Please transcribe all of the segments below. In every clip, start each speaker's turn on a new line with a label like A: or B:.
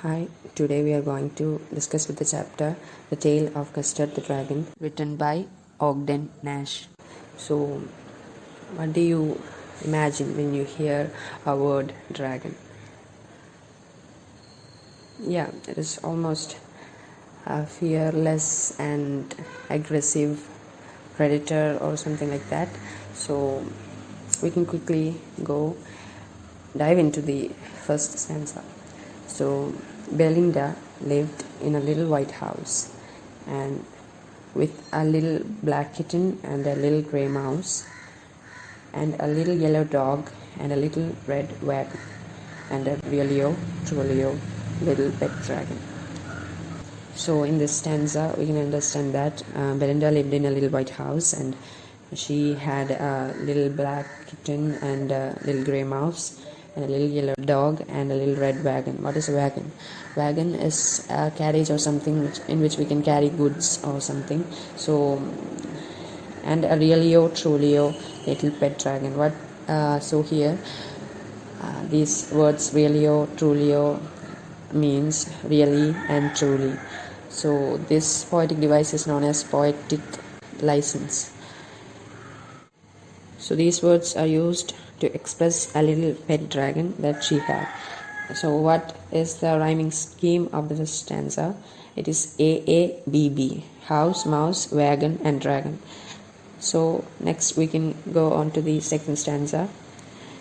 A: Hi, today we are going to discuss with the chapter The Tale of Custard the Dragon, written by Ogden Nash. So, what do you imagine when you hear a word dragon? Yeah, it is almost a fearless and aggressive predator or something like that. So, we can quickly dive into the first stanza. So, Belinda lived in a little white house and with a little black kitten and a little grey mouse and a little yellow dog and a little red wagon and a truly little pet dragon. So in this stanza we can understand that Belinda lived in a little white house and she had a little black kitten and a little grey mouse and a little yellow dog and a little red wagon. What is a wagon? Wagon is a carriage or something in which we can carry goods or something. So, and a truly little pet dragon. So here, these words truly means really and truly. So this poetic device is known as poetic license. So these words are used to express a little pet dragon that she had. So what is the rhyming scheme of the stanza? It is AABB, house, mouse, wagon and dragon. So next we can go on to the second stanza.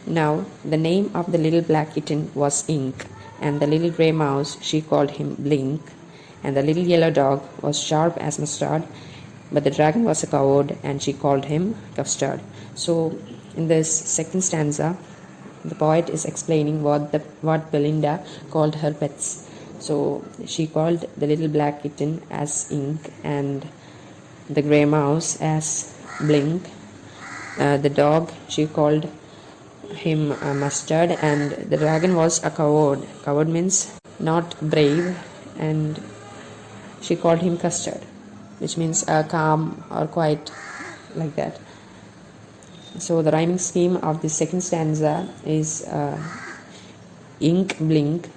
A: Now the name of the little black kitten was Ink, and the little grey mouse she called him Blink, and the little yellow dog was sharp as mustard, but the dragon was a coward and she called him Custard. So in this second stanza, the poet is explaining what Belinda called her pets. So she called the little black kitten as Ink and the grey mouse as Blink. The dog she called him Mustard, and the dragon was a coward. Coward means not brave, and she called him Custard, which means calm or quiet, like that. So the rhyming scheme of the second stanza is Ink, Blink,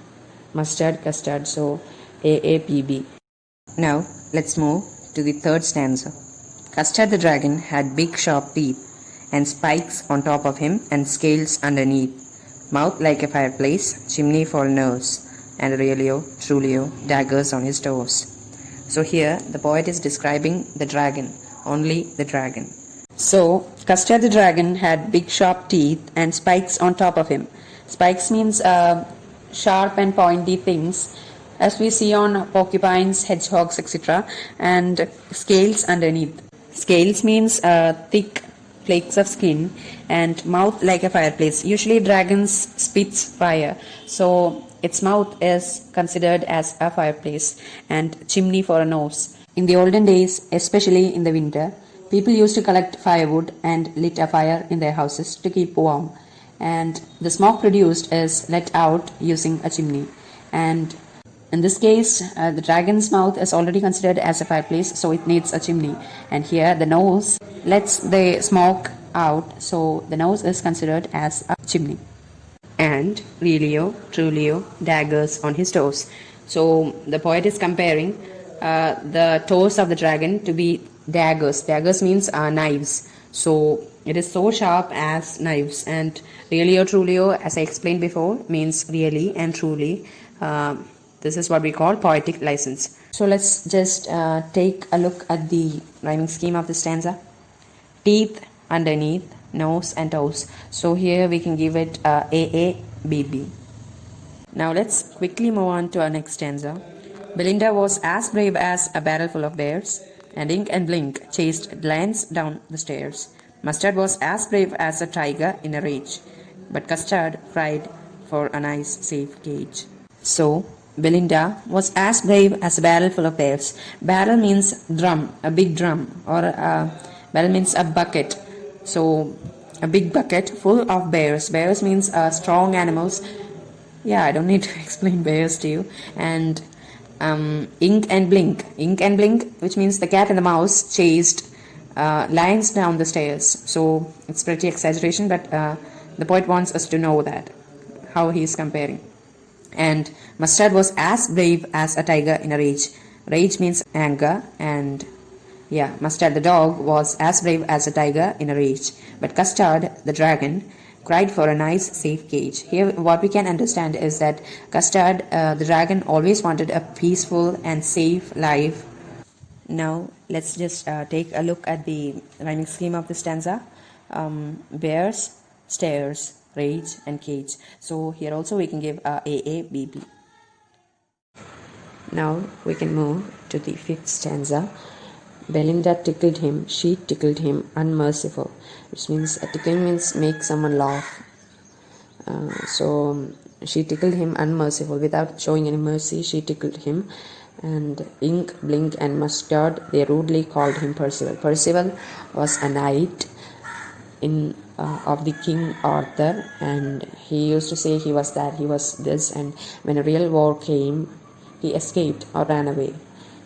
A: Mustard, Custard. So AAPB.
B: Now let's move to the third stanza. Custard the dragon had big sharp teeth and spikes on top of him and scales underneath, mouth like a fireplace, chimney for a nose, and truly daggers on his toes. So here the poet is describing the dragon, only the dragon.
A: So Custard the dragon had big sharp teeth and spikes on top of him. Spikes means sharp and pointy things, as we see on porcupines, hedgehogs, etc. And scales underneath. Scales means thick flakes of skin, and mouth like a fireplace. Usually dragons spits fire, so its mouth is considered as a fireplace, and chimney for a nose. In the olden days, especially in the winter, people used to collect firewood and lit a fire in their houses to keep warm, and the smoke produced is let out using a chimney. And in this case, the dragon's mouth is already considered as a fireplace, so it needs a chimney. And here the nose lets the smoke out, so the nose is considered as a chimney. And truly daggers on his toes. So the poet is comparing the toes of the dragon to be daggers. Daggers means knives. So it is so sharp as knives. And truly, as I explained before, means really and truly. This is what we call poetic license. So let's just take a look at the rhyming scheme of the stanza. Teeth underneath, nose and toes. So here we can give it AABB. Now let's quickly move on to our next stanza. Belinda was as brave as a barrel full of bears, and Ink and Blink chased lions down the stairs. Mustard was as brave as a tiger in a rage, but Custard cried for a nice safe cage. So Belinda was as brave as a barrel full of bears. Barrel means drum, a big drum, or barrel means a bucket. So a big bucket full of bears. Bears means strong animals. Yeah, I don't need to explain bears to you. And Ink and Blink. Ink and Blink, which means the cat and the mouse chased lions down the stairs. So it's pretty exaggeration, but the poet wants us to know that, how he is comparing.
B: And Mustard was as brave as a tiger in a rage. Rage means anger, and yeah, Mustard the dog was as brave as a tiger in a rage. But Custard the dragon cried for a nice safe cage. Here what we can understand is that Custard the dragon always wanted a peaceful and safe life. Now let's just take a look at the rhyming scheme of the stanza. Bears, stairs, rage and cage. So here also we can give AABB. Now we can move to the fifth stanza. Belinda tickled him, she tickled him, unmerciful, which means tickling means make someone laugh. So she tickled him unmerciful, without showing any mercy. She tickled him. And Ink, Blink and Mustard, they rudely called him Percival. Percival was a knight of the King Arthur, and he used to say he was that, he was this, and when a real war came, he escaped or ran away.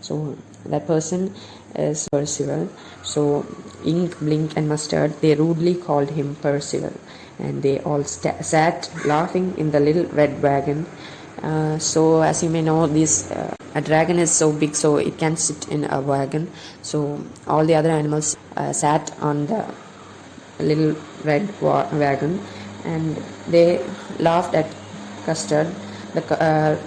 B: So that person is Percival. So Ink, Blink and Mustard, they rudely called him Percival, and they all sat laughing in the little red wagon. So as you may know, a dragon is so big, so it can sit in a wagon. So all the other animals sat on the little red wagon, and they laughed at Custard, the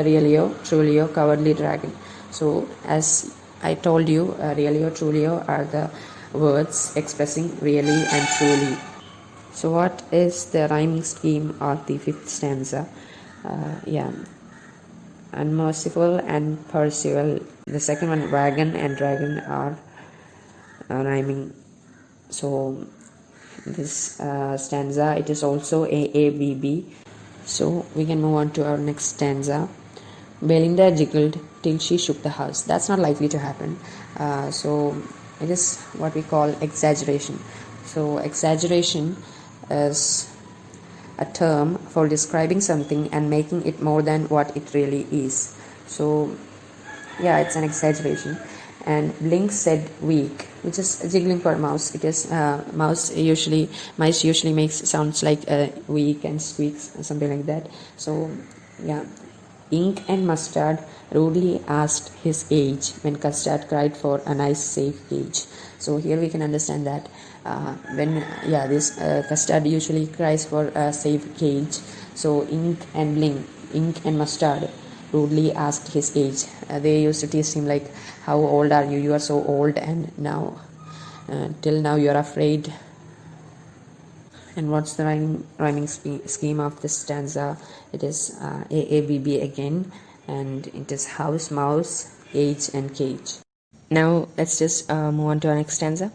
B: realio, trulio, cowardly dragon. So as I told you, realio, trulio are the words expressing really and truly. So what is the rhyming scheme of the fifth stanza? Unmerciful and Percival. The second one, wagon and dragon, are rhyming. So this stanza, it is also AABB. So we can move on to our next stanza. Belinda jiggled till she shook the house. That's not likely to happen. So it is what we call exaggeration. So exaggeration is a term for describing something and making it more than what it really is. So yeah, it's an exaggeration. And Blink said weak, which is jiggling for a mouse. It is mice usually makes sounds like weak and squeaks, something like that. So yeah. Ink and Mustard rudely asked his age when Custard cried for a nice safe cage. So here we can understand that this Custard usually cries for a safe cage. So Ink and Mustard rudely asked his age. They used to tease him like, how old are you? You are so old, and now till now you are afraid. And what's the rhyming scheme of this stanza? It is AABB again, and it is house, mouse, age and cage. Now let's just move on to our next stanza.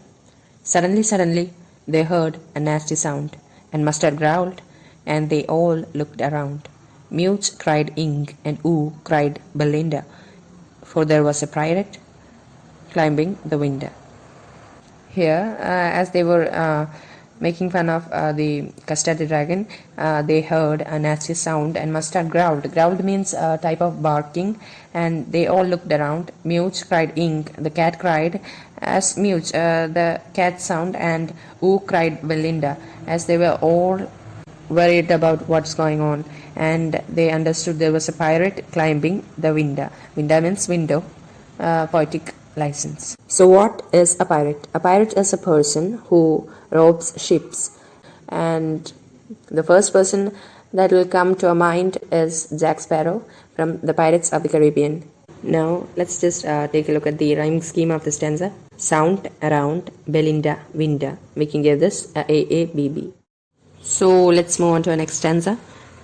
B: Suddenly, they heard a nasty sound, and Mustard growled, and they all looked around. Mute cried Ink, and Ooh cried Belinda, for there was a pirate climbing the window. Here, as they were making fun of the Custard the dragon, they heard a nasty sound, and Mustard growled. Growled means a type of barking, and they all looked around. Mute cried Ink, the cat cried as Mute, the cat sound, and Ooh cried Belinda, as they were all worried about what's going on, and they understood there was a pirate climbing the window. Window means window, poetic license. So what is a pirate? A pirate is a person who robs ships, and the first person that will come to our mind is Jack Sparrow from the Pirates of the Caribbean. Now let's just take a look at the rhyming scheme of the stanza. Sound, around, Belinda, window. We can give this a AABB. So let's move on to our next stanza.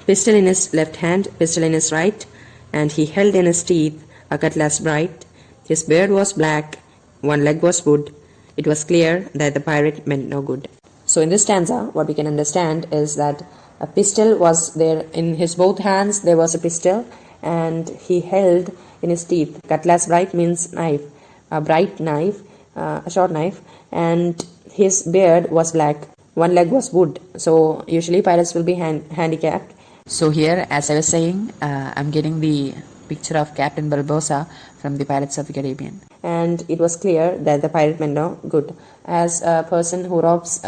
B: Pistol in his left hand, pistol in his right, and he held in his teeth a cutlass bright. His beard was black, one leg was wood. It was clear that the pirate meant no good. So in this stanza, what we can understand is that a pistol was there in his both hands. There was a pistol, and he held in his teeth. Cutlass bright means knife, a bright knife, a short knife, and his beard was black. One leg was wood. So usually pirates will be handicapped. So here, as I was saying, I'm getting the picture of Captain Barbossa from the Pirates of the Caribbean. And it was clear that the pirate meant no good, as a person who robs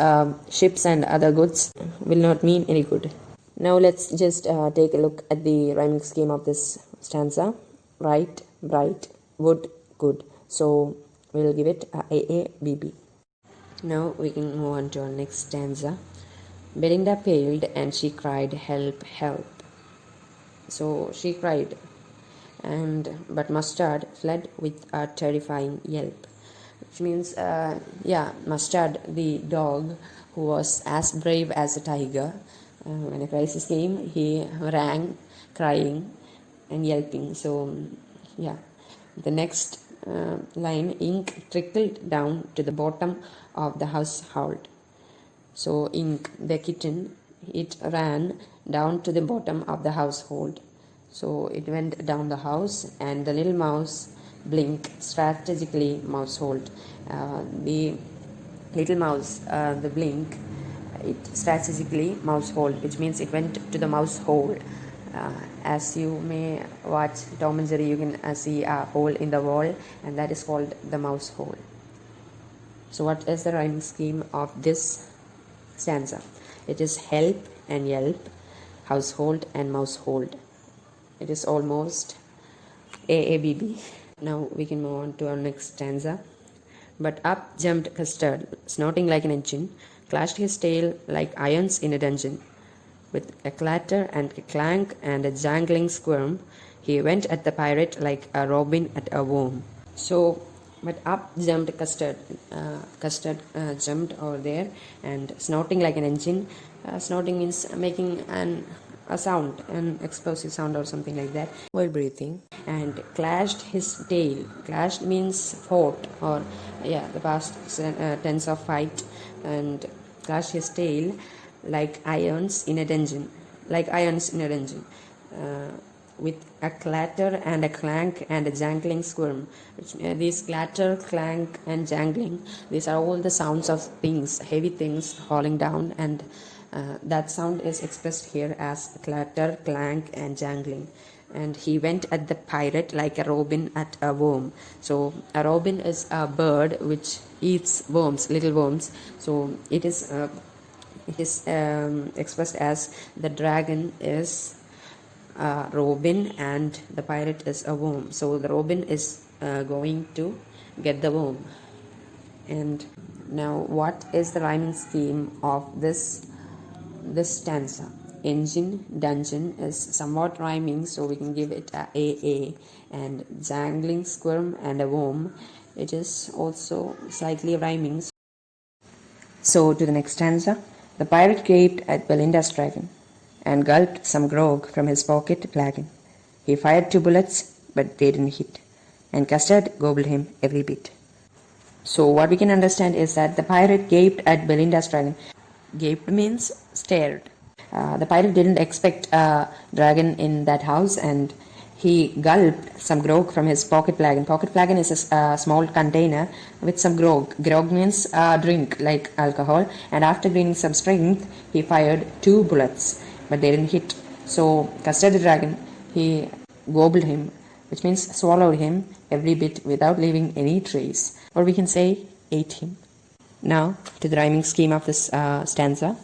B: ships and other goods will not mean any good. Now let's just take a look at the rhyming scheme of this stanza. Right, bright, wood, good. So we'll give it AABB. Now we can move on to our next stanza. Belinda paled and she cried, help, help. So she cried, but Mustard fled with a terrifying yelp. Which means, Mustard, the dog, who was as brave as a tiger, when a crisis came, he ran, crying and yelping. So, the next line, ink trickled down to the bottom of the household. So, ink, the kitten, it ran down to the bottom of the household. So, it went down the house, and the little mouse blink strategically mousehold. The little mouse, the blink, it strategically mousehold, which means it went to the mouse hole. As you may watch Tom and Jerry, you can see a hole in the wall, and that is called the mouse hole. So what is the rhyming scheme of this stanza? It is help and yelp, household and mousehold. It is almost AABB. Now we can move on to our next stanza. But up jumped Custard, snorting like an engine, clashed his tail like irons in a dungeon. With a clatter and a clank and a jangling squirm, he went at the pirate like a robin at a worm. So, but up jumped Custard. Custard jumped over there and snorting like an engine. Snorting means making a sound, an explosive sound or something like that, while breathing. And clashed his tail. Clashed means fought, or the past tense of fight. And clashed his tail like irons in a dungeon. With a clatter and a clank and a jangling squirm. These clatter, clank and jangling, these are all the sounds of things, heavy things falling down, and that sound is expressed here as clatter, clank and jangling. And he went at the pirate like a robin at a worm. So a robin is a bird which eats worms, little worms. So it is expressed as the dragon is a robin and the pirate is a worm. So the robin is going to get the worm. And now what is the rhyming scheme of this stanza? Engine, dungeon is somewhat rhyming, so we can give it a AA. And jangling, squirm and a worm, it is also slightly rhyming. So to the next stanza. The pirate gaped at Belinda's dragon and gulped some grog from his pocket flagon. He fired 2 bullets, but they didn't hit, and Custard gobbled him every bit. So what we can understand is that the pirate gaped at Belinda's dragon. Gaped means stared. The pirate didn't expect a dragon in that house, and he gulped some grog from his pocket flagon. Pocket flagon is a small container with some grog. Grog means a drink like alcohol. And after gaining some strength, he fired 2 bullets, but they didn't hit. So Custard the dragon, he gobbled him, which means swallowed him every bit without leaving any trace. Or we can say ate him. Now to the rhyming scheme of this stanza.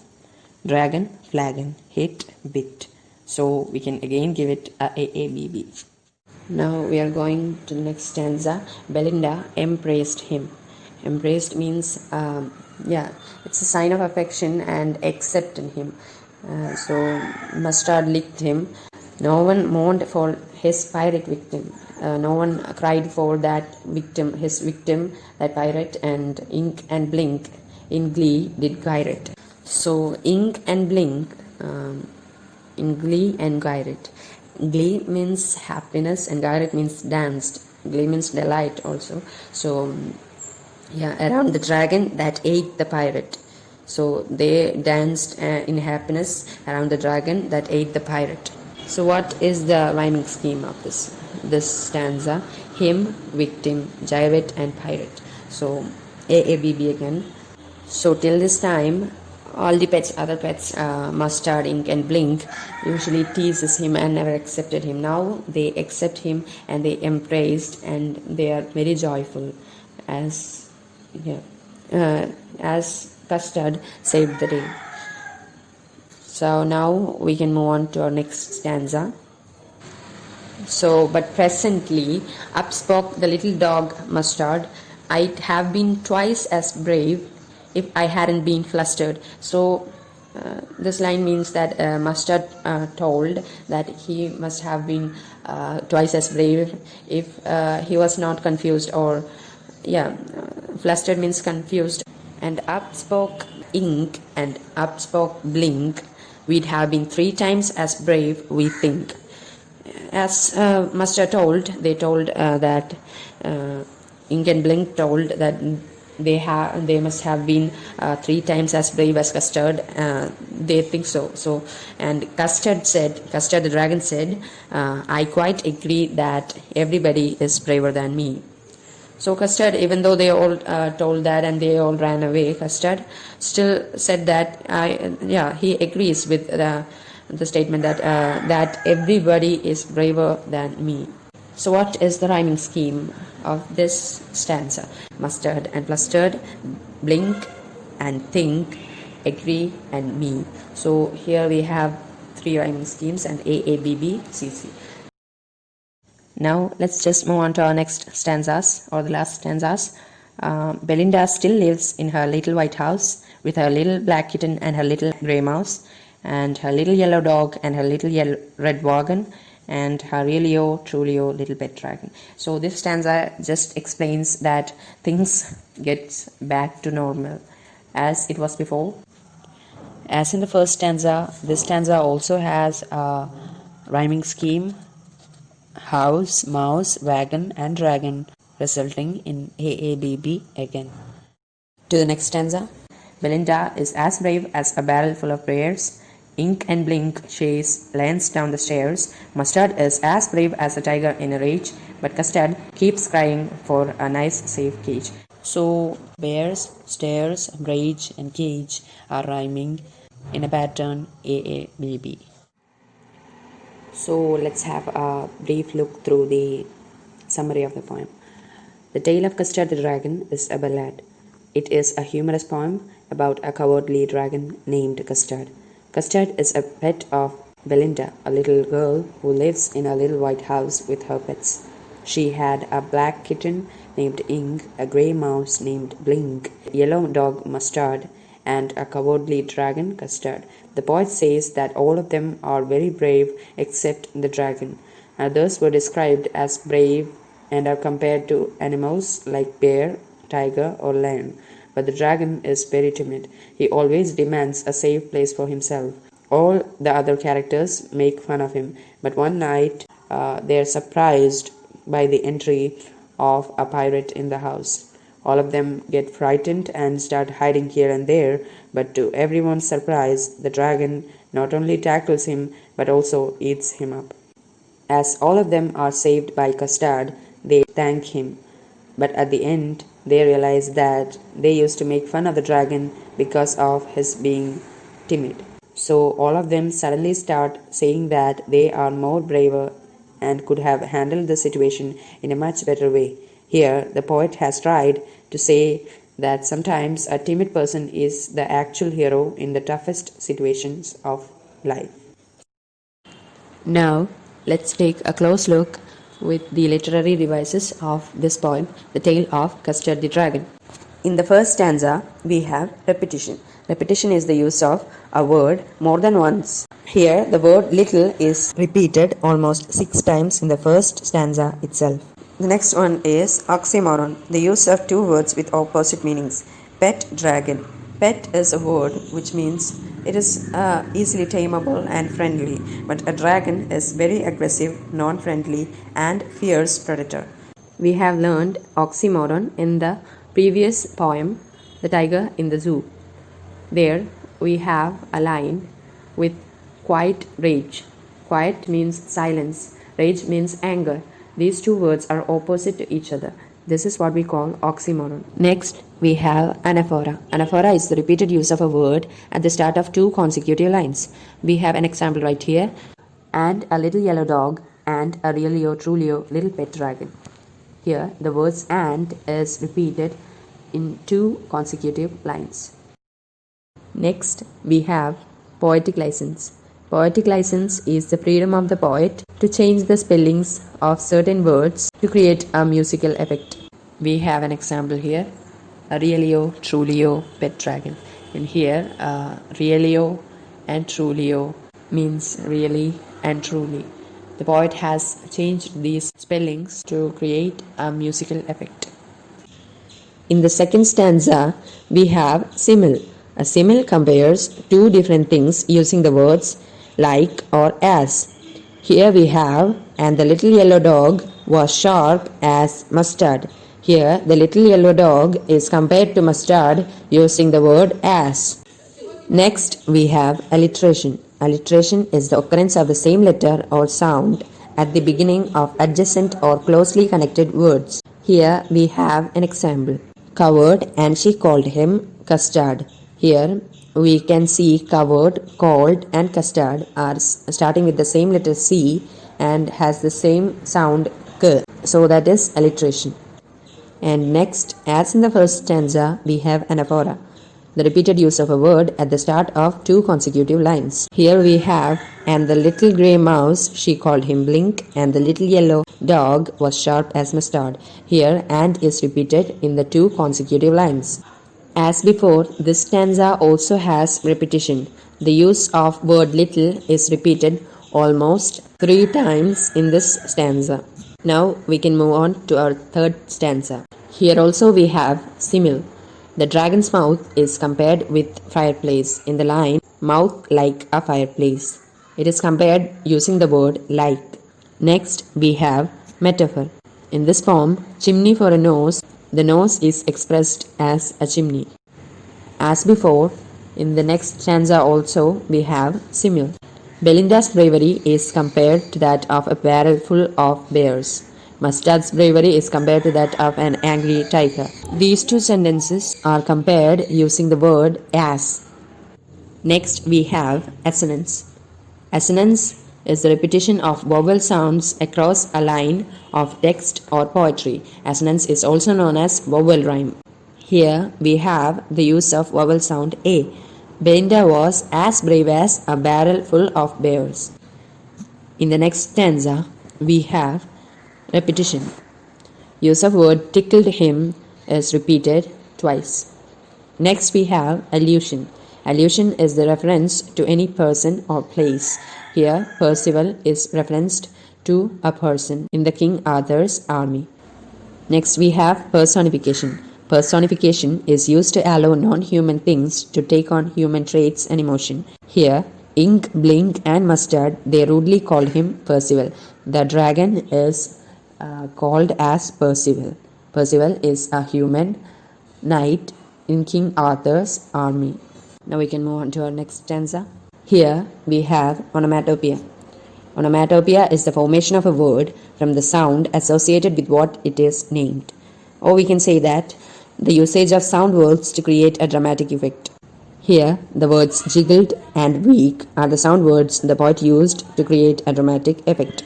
B: Dragon, flagon, hit, bit. So we can again give it a AABB. Now we are going to the next stanza. Belinda embraced him. Embraced means, it's a sign of affection and accepting him. So Mustard licked him. No one mourned for his pirate victim. No one cried for that victim, his victim, that pirate. And ink and blink in glee did Gyrate. So ink and blink in glee and Gyrate. Glee means happiness and Gyrate means danced. Glee means delight also. So around the dragon that ate the pirate. So they danced in happiness around the dragon that ate the pirate. So what is the rhyming scheme of this stanza? Him, victim, gyrate and pirate. So AABB again. So till this time, all the pets, other pets, Mustard, Ink and Blink, usually teases him and never accepted him. Now they accept him and they embraced and they are very joyful as Custard saved the day.
A: So now we can move on to our next stanza. So, but presently up spoke the little dog Mustard, I'd have been twice as brave if I hadn't been flustered. So this line means that Mustard told that he must have been twice as brave if he was not confused, or flustered means confused. And up spoke ink and up spoke blink, we'd have been 3 times as brave, we think. As Mustard told, they told that ink and blink told that they must have been 3 times as brave as Custard. They think so. And Custard the dragon said, I quite agree that everybody is braver than me. So Custard, even though they all told that and they all ran away, Custard still said that he agrees with the statement that everybody is braver than me. So what is the rhyming scheme of this stanza? Mustard and flustered, blink and think, agree and me. So here we have 3 rhyming schemes and A, B, B, C, C. Now let's just move on to our next stanzas, or the last stanzas. Belinda still lives in her little white house with her little black kitten and her little grey mouse, and her little yellow dog and her little red wagon, and her really truly little pet dragon. So this stanza just explains that things get back to normal as it was before. As in the first stanza, this stanza also has a rhyming scheme: house, mouse, wagon and dragon, resulting in AABB again. To the next stanza. Belinda is as brave as a barrel full of prayers. Ink and blink chase lions down the stairs. Mustard is as brave as a tiger in a rage, but Custard keeps crying for a nice safe cage. So bears, stairs, rage and cage are rhyming in a pattern AABB. So let's have a brief look through the summary of the poem. The Tale of Custard the Dragon is a ballad. It is a humorous poem about a cowardly dragon named Custard. Custard is a pet of Belinda, a little girl who lives in a little white house with her pets. She had a black kitten named Ink, a grey mouse named Blink, a yellow dog Mustard, and a cowardly dragon Custard. The poet says that all of them are very brave except the dragon. Others were described as brave and are compared to animals like bear, tiger or lion. But the dragon is very timid. He always demands a safe place for himself. All the other characters make fun of him, but one night they are surprised by the entry of a pirate in the house. All of them get frightened and start hiding here and there, but to everyone's surprise, the dragon not only tackles him but also eats him up. As all of them are saved by Custard, they thank him. But at the end, they realize that they used to make fun of the dragon because of his being timid. So all of them suddenly start saying that they are more braver and could have handled the situation in a much better way. Here, the poet has tried to say that sometimes a timid person is the actual hero in the toughest situations of life. Now, let's take a close look with the literary devices of this poem, The Tale of Custard the Dragon. In the first stanza, we have repetition. Repetition is the use of a word more than once. Here, the word little is repeated almost 6 times in the first stanza itself. The next one is oxymoron, the use of 2 words with opposite meanings. Pet, dragon. Pet is a word which means it is easily tameable and friendly, but a dragon is very aggressive, non-friendly and fierce predator. We have learned oxymoron in the previous poem, The Tiger in the Zoo. There we have a line with quiet rage. Quiet means silence, rage means anger. These 2 words are opposite to each other. This is what we call oxymoron. Next, we have anaphora. Anaphora is the repeated use of a word at the start of 2 consecutive lines. We have an example right here. And a little yellow dog and a really truly little pet dragon. Here, the words and is repeated in 2 consecutive lines. Next, we have Poetic license. Poetic license is the freedom of the poet to change the spellings of certain words to create a musical effect. We have an example here. A realio, trulio, pet dragon. In here, realio and trulio means really and truly. The poet has changed these spellings to create a musical effect. In the second stanza, we have simile. A simile compares two different things using the words like or as. Here we have, and the little yellow dog was sharp as mustard. Here, the little yellow dog is compared to mustard using the word as. Next, we have alliteration. Alliteration is the occurrence of the same letter or sound at the beginning of adjacent or closely connected words. Here, we have an example. Covered, and she called him Custard. Here, we can see covered, called, and custard are starting with the same letter C and has the same sound K. So that is alliteration. And next, as in the first stanza, we have anaphora, the repeated use of a word at the start of two consecutive lines. Here we have, and the little grey mouse, she called him Blink, and the little yellow dog was sharp as mustard. Here, and is repeated in the two consecutive lines. As before, this stanza also has repetition. The use of word little is repeated almost 3 times in this stanza. Now we can move on to our third stanza. Here also we have simile. The dragon's mouth is compared with fireplace in the line mouth like a fireplace. It is compared using the word like. Next we have metaphor. In this poem, chimney for a nose, the nose is expressed as a chimney. As before, in the next stanza also we have simile. Belinda's bravery is compared to that of a barrel full of bears. Mustard's bravery is compared to that of an angry tiger. These two sentences are compared using the word as. Next we have assonance. Assonance is the repetition of vowel sounds across a line of text or poetry. Assonance is also known as vowel rhyme. Here we have the use of vowel sound A. Belinda was as brave as a barrel full of bears. In the next stanza, we have repetition. Use of word tickled him is repeated twice. Next we have allusion. Allusion is the reference to any person or place. Here, Percival is referenced to a person in the King Arthur's army. Next we have personification. Personification is used to allow non-human things to take on human traits and emotion. Here, Ink, Blink, and Mustard, they rudely called him Percival. The dragon is called as Percival. Percival is a human knight in King Arthur's army. Now we can move on to our next stanza. Here we have onomatopoeia. Onomatopoeia is the formation of a word from the sound associated with what it is named. Or we can say that the usage of sound words to create a dramatic effect. Here, the words jiggled and weak are the sound words the poet used to create a dramatic effect.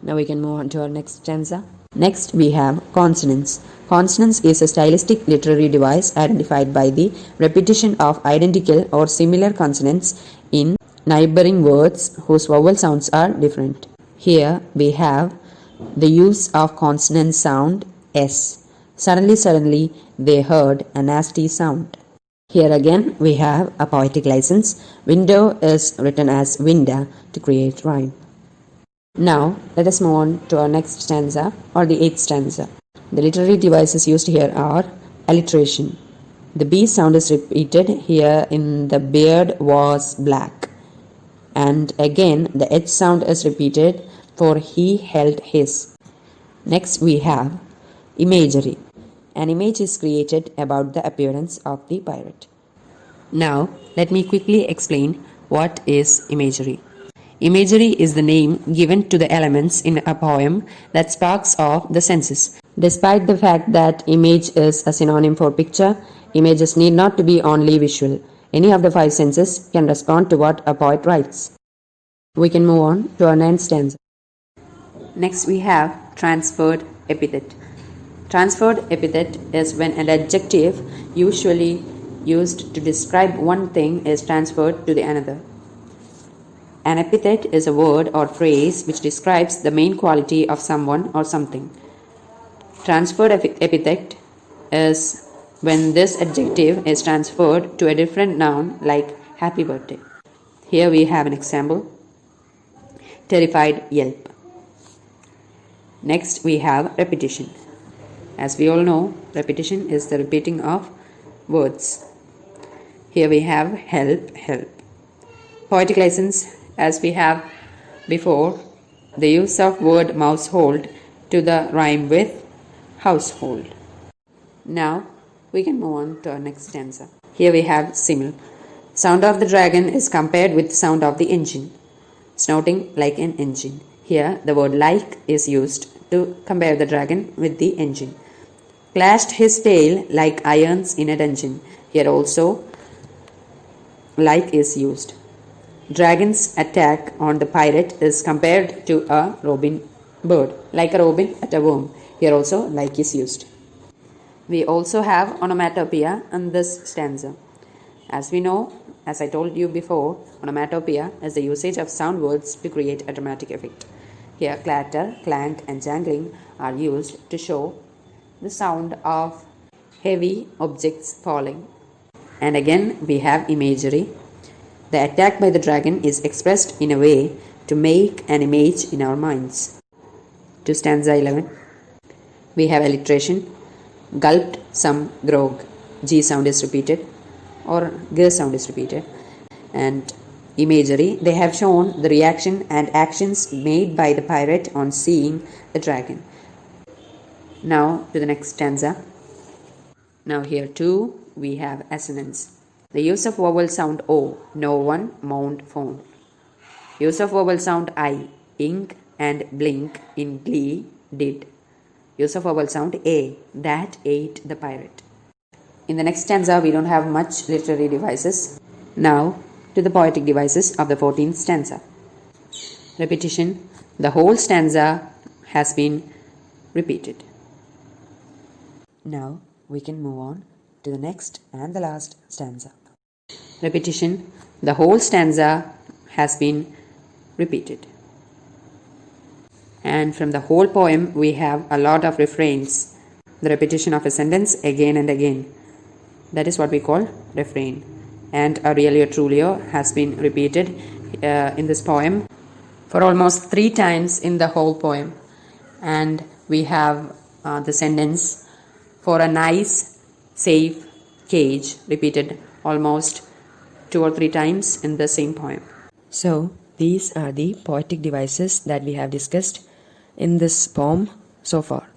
A: Now we can move on to our next stanza. Next, we have consonance. Consonance is a stylistic literary device identified by the repetition of identical or similar consonants in neighboring words whose vowel sounds are different. Here, we have the use of consonant sound S. Suddenly, they heard a nasty sound. Here again, we have a poetic license. Window is written as winda to create rhyme. Now, let us move on to our next stanza or the 8th stanza. The literary devices used here are alliteration. The B sound is repeated here in the beard was black. And again, the H sound is repeated for he held his. Next, we have imagery. An image is created about the appearance of the pirate. Now, let me quickly explain what is imagery. Imagery is the name given to the elements in a poem that sparks off the senses. Despite the fact that image is a synonym for picture, images need not to be only visual. Any of the 5 senses can respond to what a poet writes. We can move on to our 9th stanza. Next we have transferred epithet. Transferred epithet is when an adjective, usually used to describe one thing is transferred to the another. An epithet is a word or phrase which describes the main quality of someone or something. Transferred epithet is when this adjective is transferred to a different noun like happy birthday. Here we have an example. Terrified yelp. Next we have repetition. As we all know, repetition is the repeating of words. Here we have help, help. Poetic license, as we have before, the use of word mousehold to the rhyme with household. Now we can move on to our next stanza. Here we have simile. Sound of the dragon is compared with sound of the engine, snorting like an engine. Here the word like is used to compare the dragon with the engine. Clashed his tail like irons in a dungeon. Here also like is used. Dragon's attack on the pirate is compared to a robin bird, like a robin at a worm. Here also like is used. We also have onomatopoeia in this stanza. As we know, as I told you before, onomatopoeia is the usage of sound words to create a dramatic effect. Here clatter, clank and jangling are used to show the sound of heavy objects falling. And again we have imagery. The attack by the dragon is expressed in a way to make an image in our minds. To stanza 11, we have alliteration. Gulped some grog. G sound is repeated or G sound is repeated. And imagery, they have shown the reaction and actions made by the pirate on seeing the dragon. Now to the next stanza. Now here too we have assonance. The use of vowel sound O, no one, mount, phone. Use of vowel sound I, ink and blink in glee, did. Use of vowel sound A, that ate the pirate. In the next stanza we don't have much literary devices. Now to the poetic devices of the 14th stanza. Repetition. The whole stanza has been repeated. Now we can move on to the next and the last stanza. Repetition. The whole stanza has been repeated. And from the whole poem we have a lot of refrains. The repetition of a sentence again and again. That is what we call refrain. And a really or truly has been repeated in this poem for almost 3 times in the whole poem. And we have the sentence, for a nice, safe cage, repeated almost 2 or 3 times in the same poem. So these are the poetic devices that we have discussed in this poem so far.